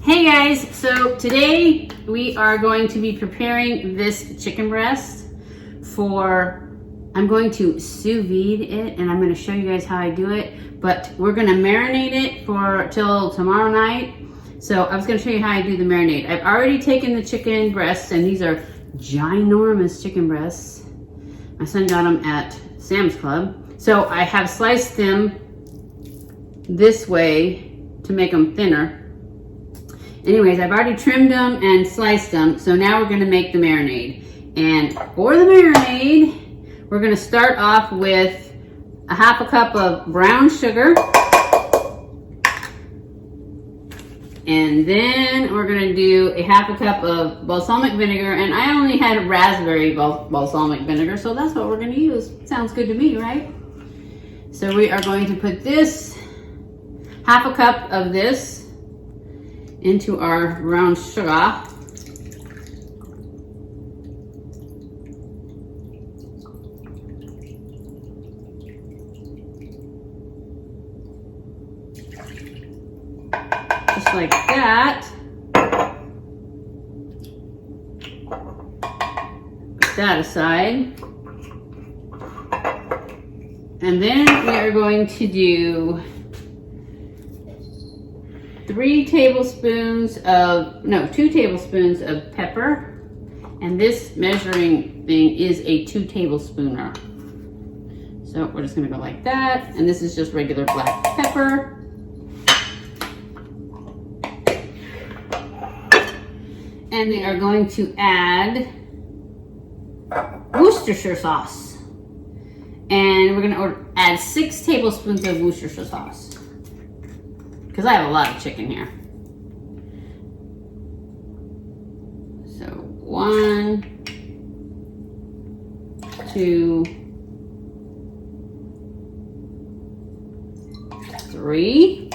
Hey guys, so today we are going to be preparing this chicken breast I'm going to sous vide it, and I'm going to show you guys how I do it, but we're going to marinate it till tomorrow night. So I was going to show you how I do the marinade. I've already taken the chicken breasts, and these are ginormous chicken breasts. My son got them at Sam's Club. So I have sliced them this way to make them thinner. Anyways, I've already trimmed them and sliced them, so now we're gonna make the marinade. And for the marinade, we're gonna start off with a half a cup of brown sugar. And then we're gonna do a half a cup of balsamic vinegar, and I only had raspberry balsamic vinegar, so that's what we're gonna use. Sounds good to me, right? So we are going to put this, half a cup of this, into our brown sugar. Just like that. Put that aside. And then we are going to do 2 tablespoons of pepper, and this measuring thing is a 2 tablespooner. So we're just gonna go like that, and this is just regular black pepper. And we are going to add Worcestershire sauce, and we're gonna add 6 tablespoons of Worcestershire sauce, because I have a lot of chicken here. So 1, 2, 3.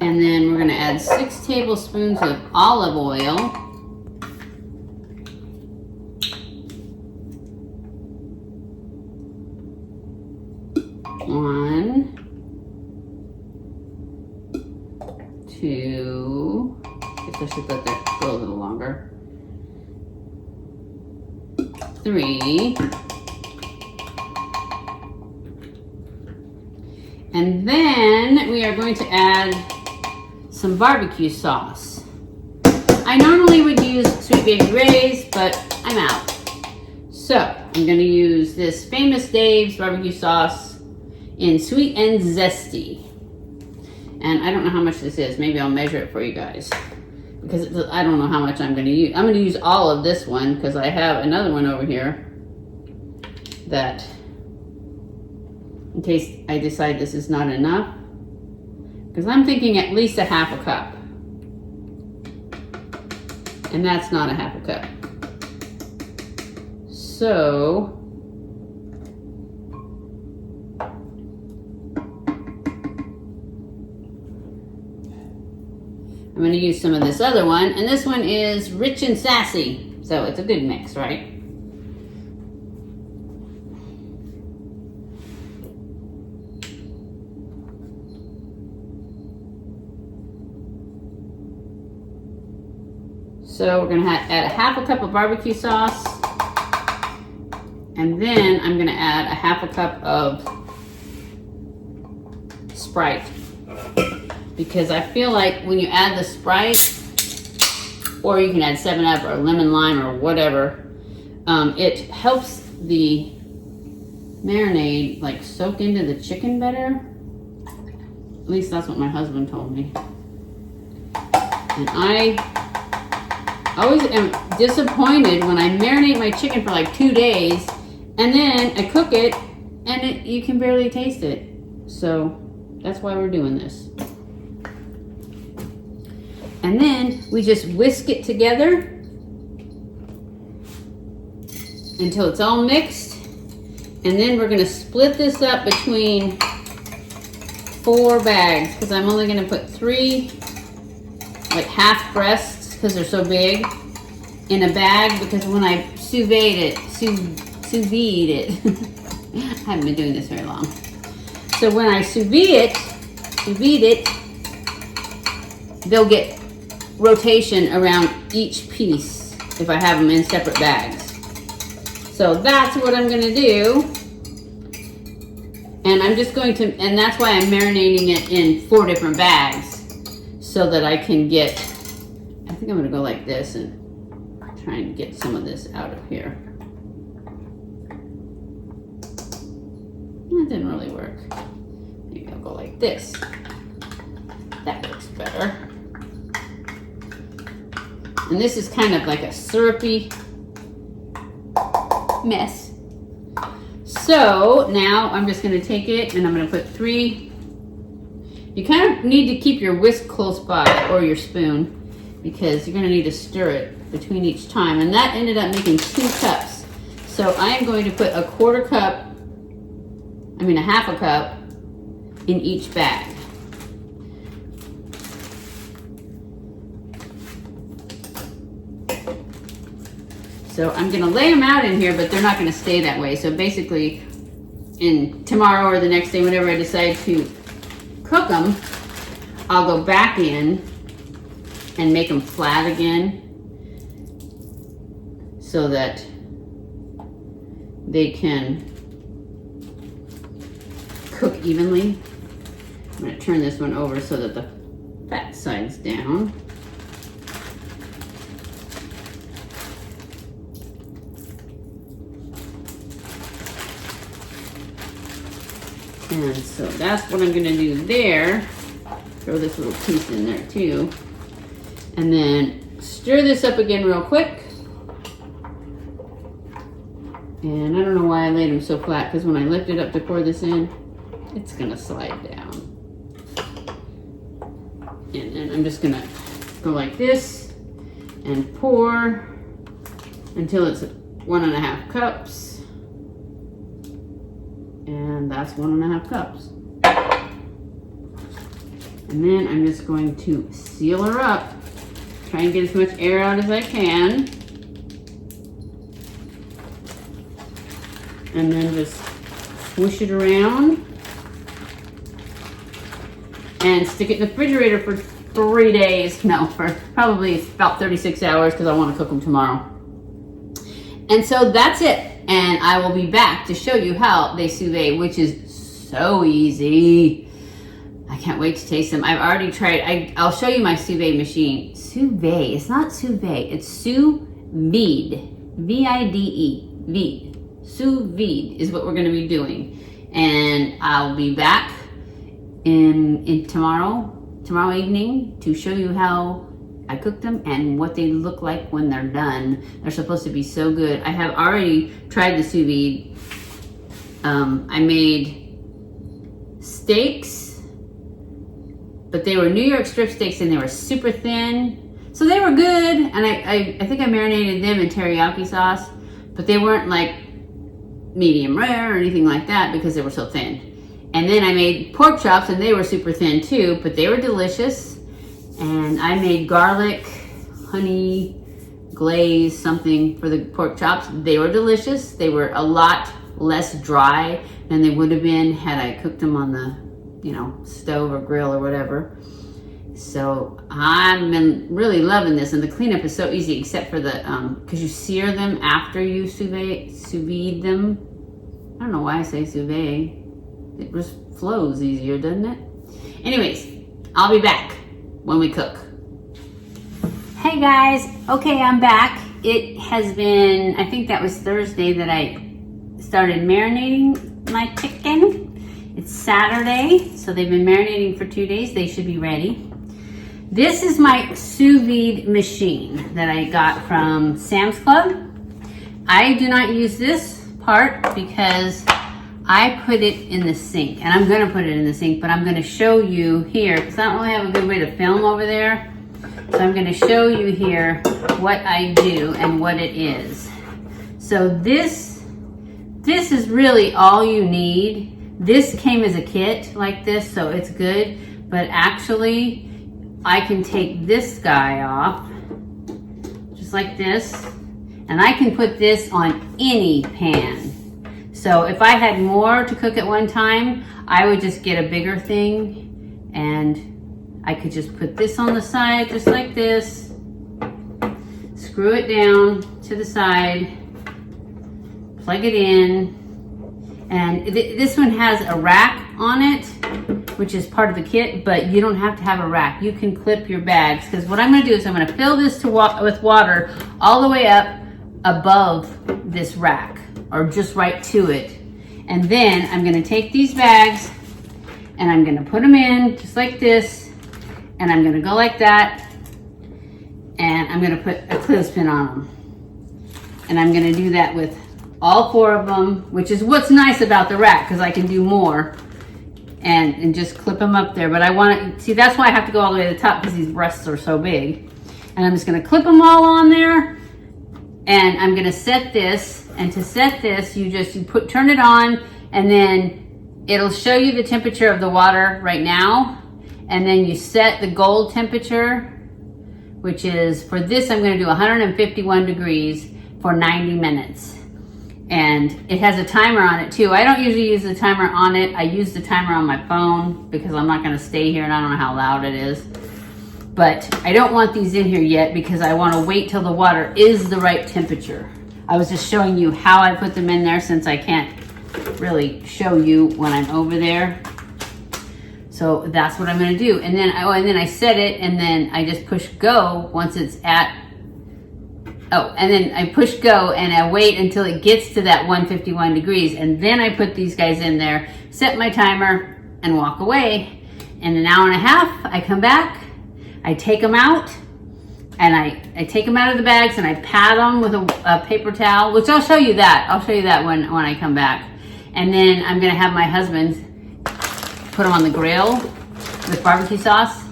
And then we're gonna add 6 tablespoons of olive oil. 1, 2, I guess I should let that go a little longer. 3. And then we are going to add some barbecue sauce. I normally would use Sweet Baby Ray's, but I'm out. So I'm going to use this Famous Dave's barbecue sauce in Sweet and Zesty. And I don't know how much this is. Maybe I'll measure it for you guys, because I don't know how much I'm going to use. I'm going to use all of this one because I have another one over here that, in case I decide this is not enough, because I'm thinking at least a half a cup. And that's not a half a cup. So I'm going to use some of this other one, and this one is rich and sassy, so it's a good mix, right? So we're going to add a half a cup of barbecue sauce, and then I'm going to add a half a cup of Sprite. Because I feel like when you add the Sprite, or you can add 7-Up or lemon lime or whatever, it helps the marinade like soak into the chicken better. At least that's what my husband told me. And I always am disappointed when I marinate my chicken for like 2 days, and then I cook it, and you can barely taste it. So that's why we're doing this. And then we just whisk it together until it's all mixed. And then we're going to split this up between 4 bags, because I'm only going to put 3 like half breasts, because they're so big, in a bag, because when I sous vide it, I haven't been doing this very long. So when I sous vide it, they'll get rotation around each piece if I have them in separate bags. So that's what I'm gonna do. And I'm just going to, and that's why I'm marinating it in 4 different bags so that I can get, I think I'm gonna go like this and try and get some of this out of here. That didn't really work. Maybe I'll go like this. That works better. And this is kind of like a syrupy mess. So now I'm just going to take it and I'm going to put 3. You kind of need to keep your whisk close by, or your spoon, because you're going to need to stir it between each time. And that ended up making 2 cups. So I am going to put a half a cup in each bag. So I'm gonna lay them out in here, but they're not gonna stay that way. So basically, in tomorrow or the next day, whenever I decide to cook them, I'll go back in and make them flat again so that they can cook evenly. I'm gonna turn this one over so that the fat side's down. And so that's what I'm gonna do there. Throw this little piece in there too. And then stir this up again real quick. And I don't know why I laid them so flat, because when I lift it up to pour this in, it's gonna slide down. And then I'm just gonna go like this and pour until it's 1.5 cups. And that's 1.5 cups. And then I'm just going to seal her up. Try and get as much air out as I can. And then just swoosh it around. And stick it in the refrigerator for 3 days. No, for probably about 36 hours, because I want to cook them tomorrow. And so that's it. And I will be back to show you how they sous vide, which is so easy. I can't wait to taste them. I've already tried. I'll show you my sous vide machine. Sous vide. It's not sous vide. It's sous vide. V-I-D-E. Vide. Sous vide is what we're going to be doing. And I'll be back in tomorrow evening to show you how I cooked them and what they look like when they're done. They're supposed to be so good. I have already tried the sous vide. I made steaks, but they were New York strip steaks and they were super thin. So they were good, and I think I marinated them in teriyaki sauce, but they weren't like medium rare or anything like that because they were so thin. And then I made pork chops and they were super thin too, but they were delicious. And I made garlic, honey, glaze, something for the pork chops. They were delicious. They were a lot less dry than they would have been had I cooked them on the, stove or grill or whatever. So I've been really loving this, and the cleanup is so easy, except for the, because you sear them after you sous vide them. I don't know why I say sous vide. It just flows easier, doesn't it? Anyways, I'll be back when we cook. Hey guys, okay, I'm back. It has been, I think that was Thursday that I started marinating my chicken. It's Saturday, so they've been marinating for 2 days. They should be ready. This is my sous vide machine that I got from Sam's Club. I do not use this part because I put it in the sink, and I'm gonna put it in the sink, but I'm gonna show you here, because I don't really have a good way to film over there. So I'm gonna show you here what I do and what it is. So this is really all you need. This came as a kit like this, so it's good, but actually I can take this guy off, just like this, and I can put this on any pan. So if I had more to cook at one time, I would just get a bigger thing, and I could just put this on the side just like this, screw it down to the side, plug it in, and this one has a rack on it, which is part of the kit, but you don't have to have a rack. You can clip your bags, because what I'm going to do is I'm going to fill this with water all the way up above this rack, or just right to it. And then I'm going to take these bags and I'm going to put them in just like this, and I'm going to go like that, and I'm going to put a clothespin on them. And I'm going to do that with all 4 of them, which is what's nice about the rack, because I can do more and just clip them up there. But I want to see, that's why I have to go all the way to the top, because these breasts are so big. And I'm just going to clip them all on there, and I'm going to set this. And to set this, you turn it on, and then it'll show you the temperature of the water right now, and then you set the gold temperature, which is, for this I'm going to do 151 degrees for 90 minutes. And it has a timer on it too. I don't usually use the timer on it. I use the timer on my phone because I'm not going to stay here and I don't know how loud it is. But I don't want these in here yet because I want to wait till the water is the right temperature. I was just showing you how I put them in there, since I can't really show you when I'm over there. So that's what I'm going to do. And then I set it, and then I just push go once it's at, and then I push go, and I wait until it gets to that 151 degrees. And then I put these guys in there, set my timer, and walk away. In an hour and a half, I come back, I take them out, and I take them out of the bags, and I pat them with a paper towel, which I'll show you that. I'll show you that when I come back. And then I'm going to have my husband put them on the grill with barbecue sauce.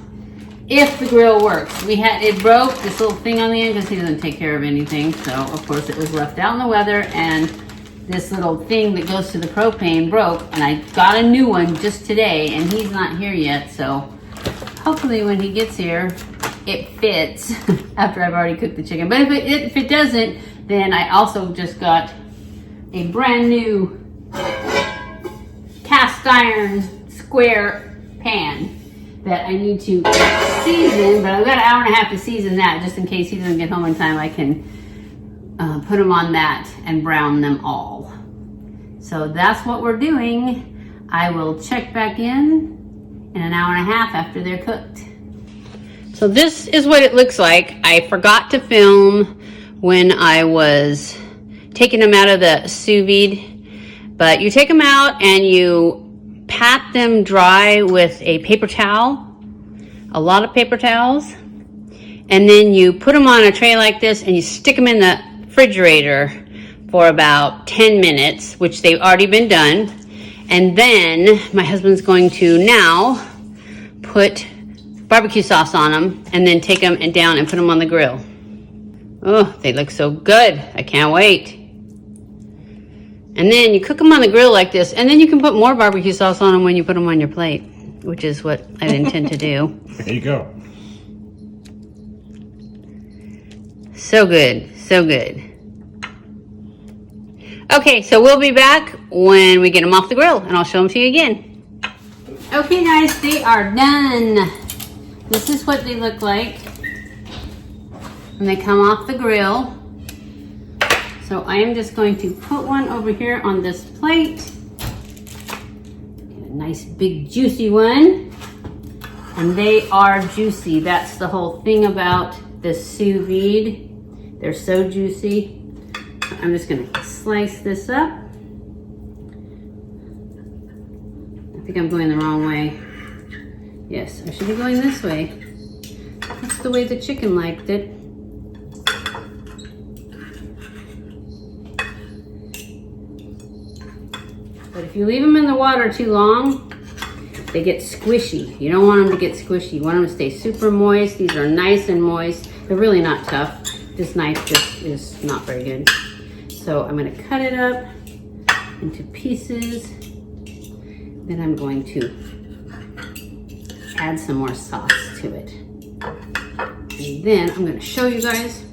If the grill works. It broke, this little thing on the end, because he doesn't take care of anything. So of course it was left out in the weather, and this little thing that goes to the propane broke, and I got a new one just today, and he's not here yet. So hopefully when he gets here, it fits after I've already cooked the chicken. But if it doesn't, then I also just got a brand new cast iron square pan that I need to season, but I've got an hour and a half to season that, just in case he doesn't get home in time. I can put them on that and brown them all. So that's what we're doing. I will check back in an hour and a half after they're cooked. So this is what it looks like. I forgot to film when I was taking them out of the sous vide, but you take them out and you pat them dry with a paper towel, a lot of paper towels, and then you put them on a tray like this, and you stick them in the refrigerator for about 10 minutes, which they've already been done. And then my husband's going to now put barbecue sauce on them, and then take them down and put them on the grill. Oh, they look so good. I can't wait. And then you cook them on the grill like this, and then you can put more barbecue sauce on them when you put them on your plate, which is what I intend to do. There you go. So good, so good. Okay, so we'll be back when we get them off the grill, and I'll show them to you again. Okay guys, they are done. This is what they look like when they come off the grill. So I am just going to put one over here on this plate. Get a nice big juicy one. And they are juicy. That's the whole thing about the sous vide. They're so juicy. I'm just gonna slice this up. I think I'm going the wrong way. Yes, I should be going this way. That's the way the chicken liked it. But if you leave them in the water too long, they get squishy. You don't want them to get squishy. You want them to stay super moist. These are nice and moist. They're really not tough. This knife just is not very good. So I'm going to cut it up into pieces. Then I'm going to add some more sauce to it. And then I'm going to show you guys.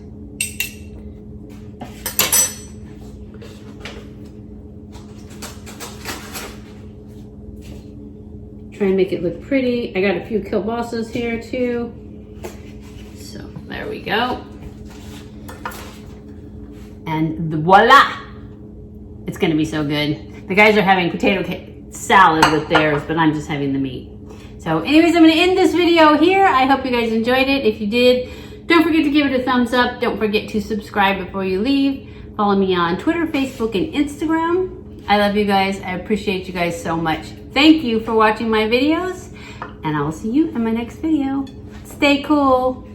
Try and make it look pretty. I got a few kielbasa's here too. So there we go. And voila! It's gonna be so good. The guys are having potato salad with theirs, but I'm just having the meat. So anyways, I'm gonna end this video here. I hope you guys enjoyed it. If you did, don't forget to give it a thumbs up. Don't forget to subscribe before you leave. Follow me on Twitter, Facebook, and Instagram. I love you guys. I appreciate you guys so much. Thank you for watching my videos, and I will see you in my next video. Stay cool.